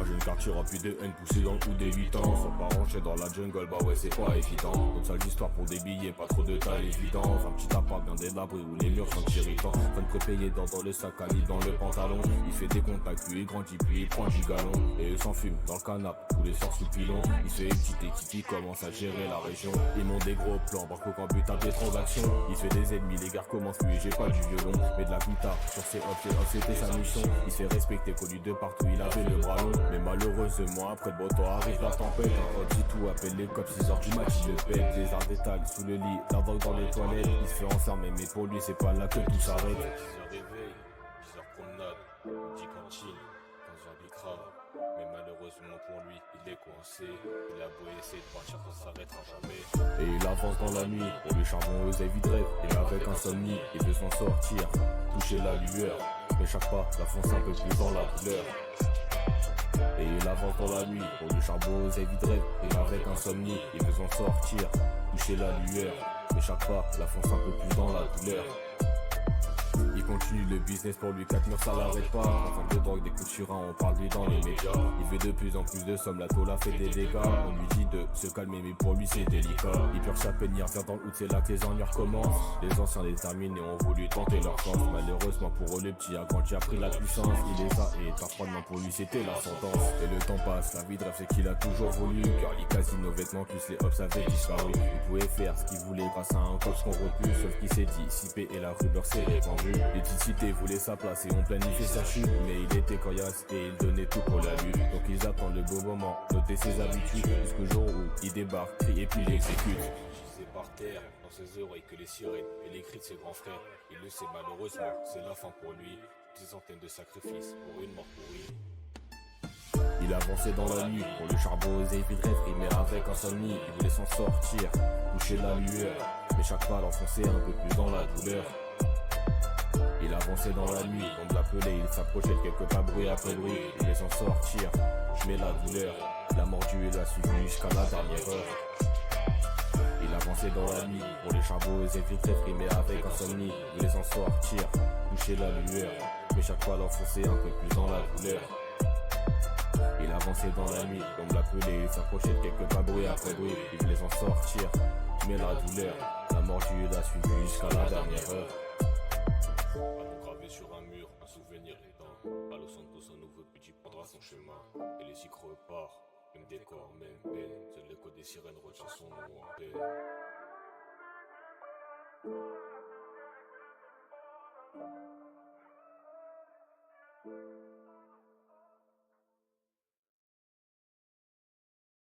jeune quartier rempli de haine poussé dans le coup des 8 ans. Sans pas ranger dans la jungle, bah ouais c'est pas évident. Autre sale histoire pour des billets, pas trop de taille évident. Un petit appart bien délabré où les murs sont irritants. Fin de prépayé dans le sac à lit dans le pantalon. Il fait des contacts puis il grandit puis il prend 10 galons. Et eux s'enfument dans le canap, tous les soirs sous pilon. Il fait une petite équipe, il commence à gérer la région. Ils montent des gros plans, barco qu'en but à des transactions. Il fait des ennemis, les gars commencent lui, j'ai pas du violon. Mais de la guitare, sur ses hops, c'était sa mission. Il s'est respecté, connu de partout, il avait le bras long. Mais malheureusement, après le beau temps arrive la tempête. Un petit tout appelle les cops, 6h du mat, il le pète. Les arts d'étal sous le lit, la drogue dans les toilettes. Il se fait enfermer, mais pour lui, c'est pas là que tout s'arrête. 10h réveil, 10h promenade, midi cantine, 15h bicrave. Mais malheureusement pour lui, il est coincé. Il a beau essayer de partir, ça s'arrêtera jamais. Et il avance dans la nuit, pour le charbon aux vide rêve. Et avec insomnie, il veut s'en sortir, toucher la lueur. Mais chaque pas, la fonce un peu plus dans la douleur. Et il avance dans la nuit, pour le charbon aux vide rêve. Et avec insomnie, il veut s'en sortir, toucher la lueur. Mais chaque pas, la fonce un peu plus dans la douleur. Il continue le business, pour lui 4 murs ça l'arrête pas. En fin de drogue, des coups de surin, on parle lui dans les médias. Il fait de plus en plus de sommes, la tôle a fait des dégâts. On lui dit de se calmer mais pour lui c'est délicat. Il purge sa peine, il revient dans le août, c'est là que les ennuis recommencent. Les anciens déterminés ont voulu tenter leur chance. Malheureusement pour eux le petit a grandi, a pris la puissance. Il les a et pas froidement pour lui c'était la sentence. Et le temps passe, la vie de rêve c'est qu'il a toujours voulu. Car les casinos, vêtements, tous les hops avaient disparu. Il pouvait faire ce qu'il voulait grâce à un cops corrompu. Sauf qu'il s'est dit, si paix et la rumeur s'est répandue. Les petites cités voulaient sa place et ont planifié sa chute. Mais il était coriace et il donnait tout pour la lutte. Donc ils attendent le beau moment, noter ses habitudes. Jusqu'au jour où il débarque, crie et puis il exécute. C'est par terre, dans ses oreilles que les sirènes et les cris de ses grands frères. Il le sait malheureusement, c'est la fin pour lui. Des centaines de sacrifices pour une mort pourrie. Il avançait dans la nuit, pour le charbon osé vide rêve, mais avec insomnie, il voulait s'en sortir, toucher la lueur. Mais chaque pas l'enfonçait un peu plus dans la douleur. Il avançait dans la nuit, on l'appelait, il s'approchait de quelques pas bruit après bruit. Il voulait s'en sortir, mais la douleur l'a mordu et l'a suivi jusqu'à la dernière heure. Il avançait dans la nuit, pour les charbons et vite mais avec insomnie. Il voulait s'en sortir, toucher la lueur. Mais chaque fois l'enfonçait un peu plus dans la douleur. Il avançait dans la nuit, on l'appelait, il s'approchait de quelques pas bruit après bruit. Il voulait s'en sortir, mais la douleur l'a mordu et l'a suivi jusqu'à la dernière heure. Allons gravé sur un mur, un souvenir éteint. À Los Santos, un nouveau petit prendra son chemin. Et les cycles repartent, même décor, même peine. Seul l'écho des sirènes retient son nom en peine.